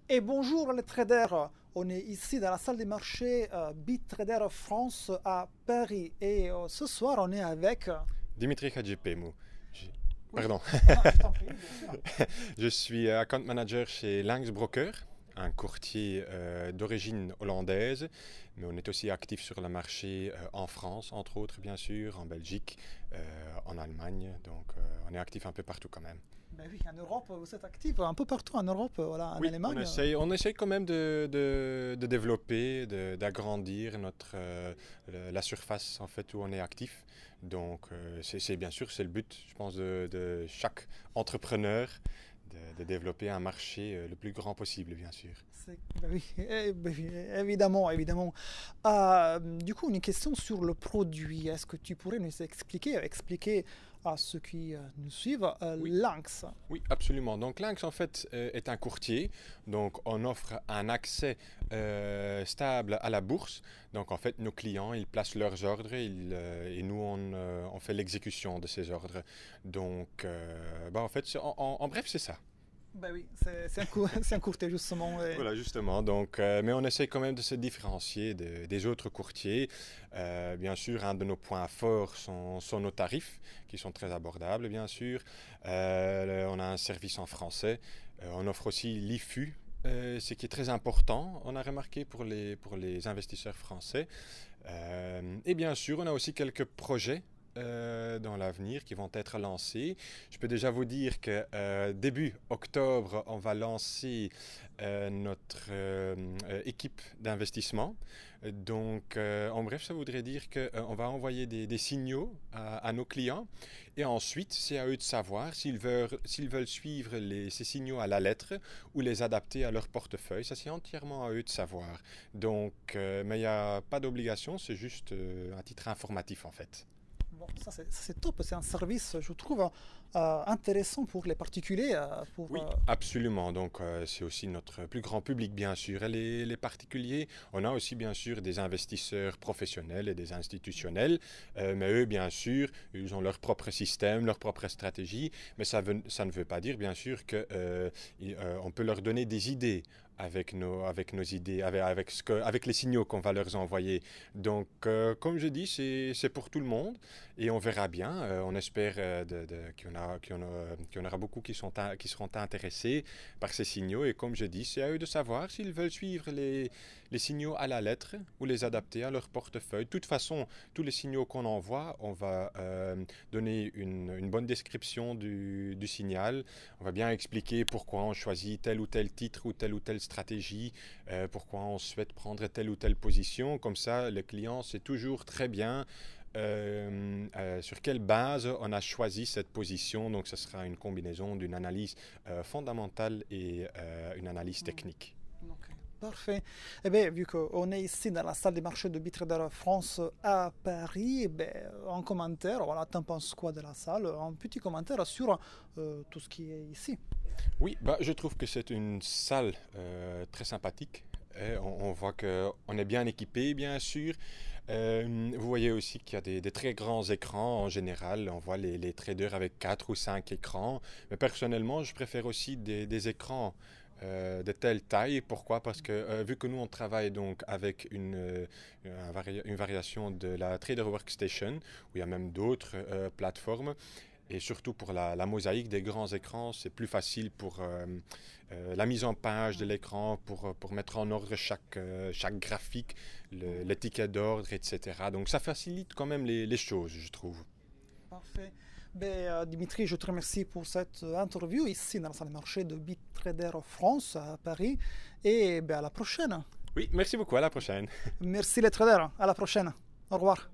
Et bonjour les traders, on est ici dans la salle des marchés BitTrader France à Paris et ce soir on est avec... Dimitri Hadjipemou. Je- Oui, Pardon. je t'en prie, bien sûr. Je suis account manager chez Lynx Broker, un courtier d'origine hollandaise, mais on est aussi actif sur le marché en France, entre autres bien sûr, en Belgique, en Allemagne, donc on est actif un peu partout quand même. Ben oui, en Europe, vous êtes actifs un peu partout en Europe, voilà, en Oui, Allemagne. on essaye quand même de développer, d'agrandir la surface en fait où on est actif. Donc c'est bien sûr c'est le but, je pense, de chaque entrepreneur de développer un marché le plus grand possible, bien sûr. Ben oui, ben oui, évidemment, évidemment. Du coup, une question sur le produit. Est-ce que tu pourrais nous expliquer à ceux qui nous suivent Oui. Lynx? Oui, absolument. Donc Lynx, en fait, est un courtier. Donc, on offre un accès stable à la bourse. Donc, en fait, nos clients, ils placent leurs ordres et nous, on fait l'exécution de ces ordres. Donc, en fait, en bref, c'est ça. Ben oui, c'est c'est un courtier justement. Voilà, justement. Donc, mais on essaie quand même de se différencier des autres courtiers. Bien sûr, un de nos points forts sont nos tarifs, qui sont très abordables, bien sûr. On a un service en français. On offre aussi l'IFU, ce qui est très important, on a remarqué pour les investisseurs français. Et bien sûr, on a aussi quelques projets dans l'avenir qui vont être lancés. Je peux déjà vous dire que début octobre, on va lancer notre équipe d'investissement. Donc, en bref, ça voudrait dire qu'on va envoyer des signaux à nos clients et ensuite, c'est à eux de savoir s'ils veulent suivre ces signaux à la lettre ou les adapter à leur portefeuille. Ça, c'est entièrement à eux de savoir. Donc, mais il n'y a pas d'obligation, c'est juste un titre informatif en fait. Bon, ça c'est top, c'est un service, je trouve, intéressant pour les particuliers. Oui, absolument. Donc, c'est aussi notre plus grand public, bien sûr. Et les particuliers, on a aussi, bien sûr, des investisseurs professionnels et des institutionnels. Mais eux, bien sûr, ils ont leur propre système, leur propre stratégie. Mais ça ne veut pas dire, bien sûr, qu'on peut leur donner des idées avec nos idées, avec les signaux qu'on va leur envoyer. Donc, comme je dis, c'est pour tout le monde et on verra bien. On espère qu'il y en aura beaucoup qui seront intéressés par ces signaux. Et comme je dis, c'est à eux de savoir s'ils veulent suivre les signaux à la lettre ou les adapter à leur portefeuille. De toute façon, tous les signaux qu'on envoie, on va donner une bonne description du signal. On va bien expliquer pourquoi on choisit tel ou tel titre ou telle stratégie, pourquoi on souhaite prendre telle ou telle position. Comme ça, le client sait toujours très bien sur quelle base on a choisi cette position. Donc, ce sera une combinaison d'une analyse fondamentale et une analyse technique. Ok, parfait. Eh bien, vu qu'on est ici dans la salle des marchés de BitTrader France à Paris, eh bien, en commentaire, voilà, t'en penses quoi de la salle? Un petit commentaire sur tout ce qui est ici. Oui, je trouve que c'est une salle très sympathique. On voit qu'on est bien équipé, bien sûr. Vous voyez aussi qu'il y a des très grands écrans en général. On voit les traders avec 4 ou 5 écrans. Mais personnellement, je préfère aussi des écrans de telle taille. Pourquoi? Parce que vu que nous, on travaille donc avec une variation de la Trader Workstation, où il y a même d'autres plateformes, et surtout pour la mosaïque des grands écrans, c'est plus facile pour la mise en page de l'écran, pour mettre en ordre chaque graphique, le ticket d'ordre, etc. Donc ça facilite quand même les choses, je trouve. Parfait. Ben, Dimitri, je te remercie pour cette interview ici dans la salle des marchés de BitTrader France à Paris. Et ben, à la prochaine. Oui, merci beaucoup, à la prochaine. Merci les traders. À la prochaine. Au revoir.